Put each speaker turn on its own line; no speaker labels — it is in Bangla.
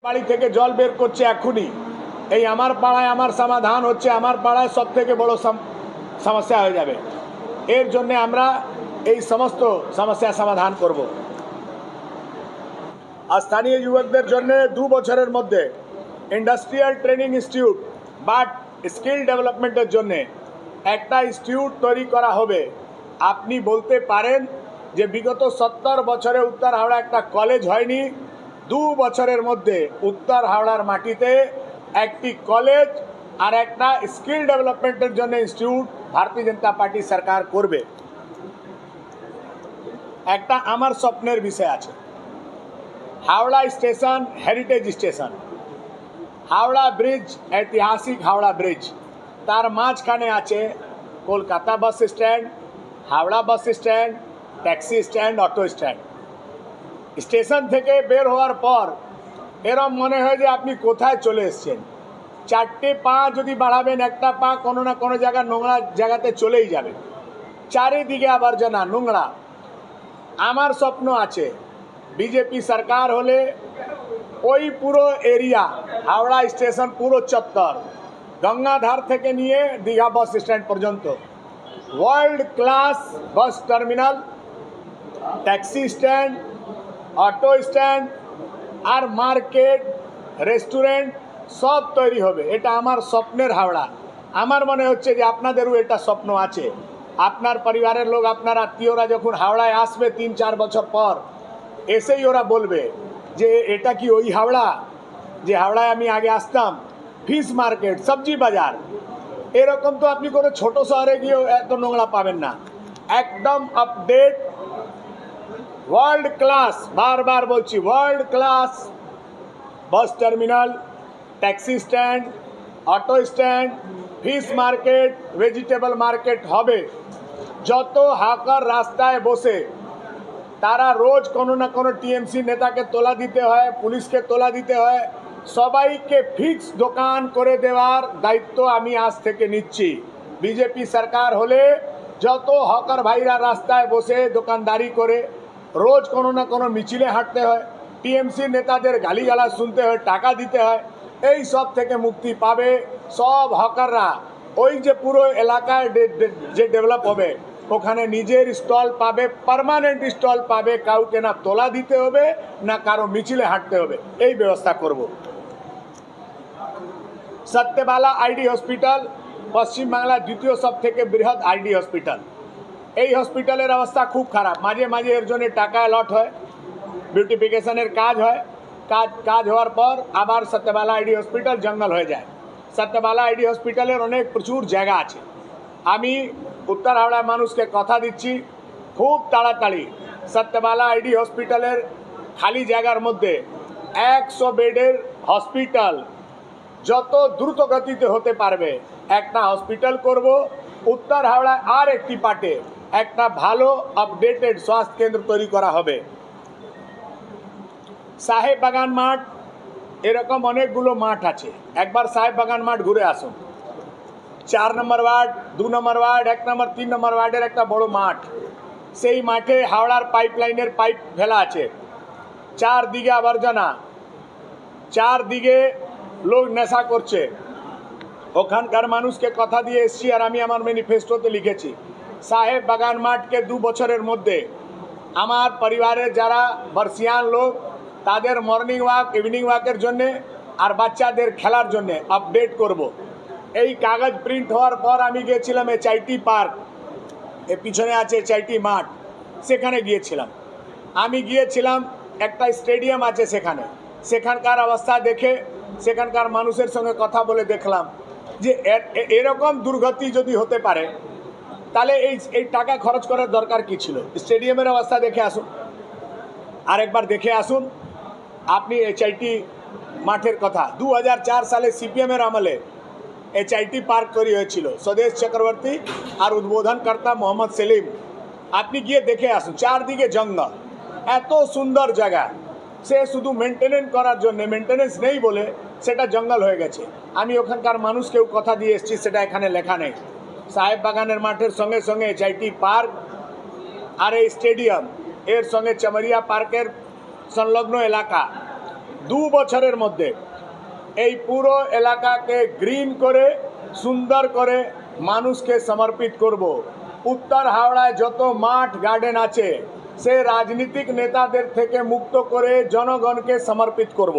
বাড়ি থেকে জল বের করছে এখনই, এই আমার পাড়ায় আমার সমাধান হচ্ছে, আমার পাড়ায় সব থেকে বড় সমস্যা হয়ে যাবে। এর জন্য আমরা এই সমস্ত সমস্যা সমাধান করব। স্থানীয় যুবকদের জন্য 2 বছরের মধ্যে ইন্ডাস্ট্রিয়াল ট্রেনিং ইনস্টিটিউট বা স্কিল ডেভেলপমেন্টের জন্য একটা ইনস্টিটিউট তৈরি করা হবে। আপনি বলতে পারেন যে বিগত 70 বছরে উত্তর হাওড়া একটা কলেজ হয়নি, 2 বছরের মধ্যে উত্তর হাওড়ার মাটিতে একটি কলেজ আর একটা স্কিল ডেভেলপমেন্টের জন্য ইনস্টিটিউট ভারতীয় জনতা পার্টি সরকার করবে। একটা আমার স্বপ্নের বিষয় আছে, Howrah station heritage station, Howrah bridge ऐतिहासिक হাওড়া ব্রিজ, তার মাঝখানে আছে Kolkata bus stand, Howrah bus stand, taxi stand, auto stand. Station থেকে বের হওয়ার পর এরম মনে হয় যে আপনি কোথায় চলে এসেছেন। 4টে পা যদি বাড়াবেন, একটা পা কোনো না কোনো জায়গা নোংরা জায়গাতে চলেই যাবে, চারিদিকে আবর্জনা নোংরা। আমার স্বপ্ন আছে বিজেপি সরকার হলে ওই পুরো এরিয়া হাওড়া স্টেশন পুরো চত্বর গঙ্গাধার থেকে নিয়ে দীঘা বাস স্ট্যান্ড পর্যন্ত world class bus terminal, taxi stand, auto stand আর মার্কেট, রেস্টুরেন্ট সব তৈরি হবে। এটা আমার স্বপ্নের হাওড়া। আমার মনে হচ্ছে যে আপনাদেরও এটা স্বপ্ন আছে। আপনার পরিবারের লোক, আপনার আত্মীয়রা যখন হাওড়ায় আসবে 3-4 বছর পর, এসেই ওরা বলবে যে এটা কি ওই হাওড়া যে হাওড়ায় আমি আগে আসতাম। ফিশ মার্কেট, সবজি বাজার, এরকম তো আপনি কোনো ছোট শহরে গিয়েও এত নোংরা পাবেন না। একদম আপডেট, ওয়ার্ল্ড ক্লাস, বারবার বলছি world class bus terminal, taxi stand, auto stand, fish market, vegetable market হবে। যত হাকার রাস্তায় বসে তারা রোজ কোনো না কোনো টিএমসি নেতাকে তোলা দিতে হয়, পুলিশকে তোলা দিতে হয়, সবাইকে ফিক্স দোকান করে দেওয়ার দায়িত্ব আমি আজ থেকে নিচ্ছি। বিজেপি সরকার হলে যত হকার ভাইরা রাস্তায় বসে দোকানদারি করে রোজ কোনো না কোনো মিছিলে হাঁটতে হয়, টিএমসি নেতাদের গালিগালাজ শুনতে হয়, টাকা দিতে হয়, এই সব থেকে মুক্তি পাবে সব হকাররা। ওই যে পুরো এলাকায় যে ডেভেলপ হবে ওখানে নিজের স্টল পাবে, পার্মানেন্ট স্টল পাবে, কাউকে না তোলা দিতে হবে না কারো মিছিলে হাঁটতে হবে, এই ব্যবস্থা করব। সত্যবালা আইডি হসপিটাল পশ্চিমবাংলার দ্বিতীয় সব থেকে বৃহৎ আইডি হসপিটাল। এই হসপিটালের অবস্থা খুব খারাপ, মাঝে মাঝে এর জন্য টাকা অ্যালট হয়, বিউটিফিকেশনের কাজ হয়, কাজ হওয়ার পর আবার সত্যবালা আইডি হসপিটাল জঙ্গল হয়ে যায়। সত্যবালা আইডি হসপিটালের অনেক প্রচুর জায়গা আছে। আমি উত্তর হাওড়ার মানুষকে কথা দিচ্ছি, খুব তাড়াতাড়ি সত্যবালা আইডি হসপিটালের খালি জায়গার মধ্যে 100 বেডের হসপিটাল যত দ্রুত গতিতে হতে পারবে একটা হসপিটাল করব। উত্তর হাওড়ায় আর একটি পার্টে একটা ভালো আপডেটেড স্বাস্থ্য কেন্দ্র তৈরি করা হবে। সাহেব বাগান মাঠ, এরকম অনেকগুলো মাঠ আছে, একবার সাহেব বাগান মাঠ ঘুরে আসুন। 4 নম্বর ওয়ার্ড, 2 নম্বর ওয়ার্ড, 1 নম্বর 3 নম্বর ওয়ার্ডের একটা বড় মাঠ, সেই মাঠে হাওড়ার পাইপলাইনের পাইপ ফেলা আছে, চারদিকে আবর্জনা, চারদিকে লোক নেশা করছে। ওখানকার মানুষকে কথা দিয়ে এসছি আর আমি আমার ম্যানিফেস্টোতে লিখেছি সাহেব বাগান মাঠকে 2 বছরের মধ্যে আমার পরিবারের যারা বর্ষিয়ান লোক তাদের মর্নিং ওয়াক, ইভিনিং ওয়াকের জন্যে আর বাচ্চাদের খেলার জন্যে আপডেট করব। এই কাগজ প্রিন্ট হওয়ার পর আমি গিয়েছিলাম এইচআইটি পার্ক, এর পিছনে আছে এইচআইটি মাঠ, সেখানে গিয়েছিলাম। আমি গিয়েছিলাম, একটা স্টেডিয়াম আছে সেখানে, সেখানকার অবস্থা দেখে সেখানকার মানুষের সঙ্গে কথা বলে দেখলাম যে এরকম দুর্গতি যদি হতে পারে তাহলে এই টাকা খরচ করার দরকার কি ছিল। স্টেডিয়ামের অবস্থা দেখে আসুন, আরেকবার দেখে আসুন আপনি এইচআইটি মাঠের কথা। 2004 সালে সিপিএমের আমলে এইচআইটি পার্ক তৈরি হয়েছিল, স্বদেশ চক্রবর্তী আর উদ্বোধনকর্তা মোহাম্মদ সেলিম। আপনি গিয়ে দেখে আসুন, চারদিকে জঙ্গল, এত সুন্দর জায়গা, সে শুধু মেনটেনেন্স করার জন্য, মেনটেনেন্স নেই বলে সেটা জঙ্গল হয়ে গেছে। আমি ওখানকার মানুষকেও কথা দিয়ে এসেছি, সেটা এখানে লেখা নেই। সাহেব বাগানের মাঠের সঙ্গে সঙ্গে এইচআইটি পার্ক আর এই স্টেডিয়াম, এর সঙ্গে চমরিয়া পার্কের সংলগ্ন এলাকা দু বছরের মধ্যে এই পুরো এলাকাকে গ্রিন করে সুন্দর করে মানুষকে সমর্পিত করব। উত্তর হাওড়ায় যত মাঠ গার্ডেন আছে সে রাজনীতিক নেতাদের থেকে মুক্ত করে জনগণকে সমর্পিত করব।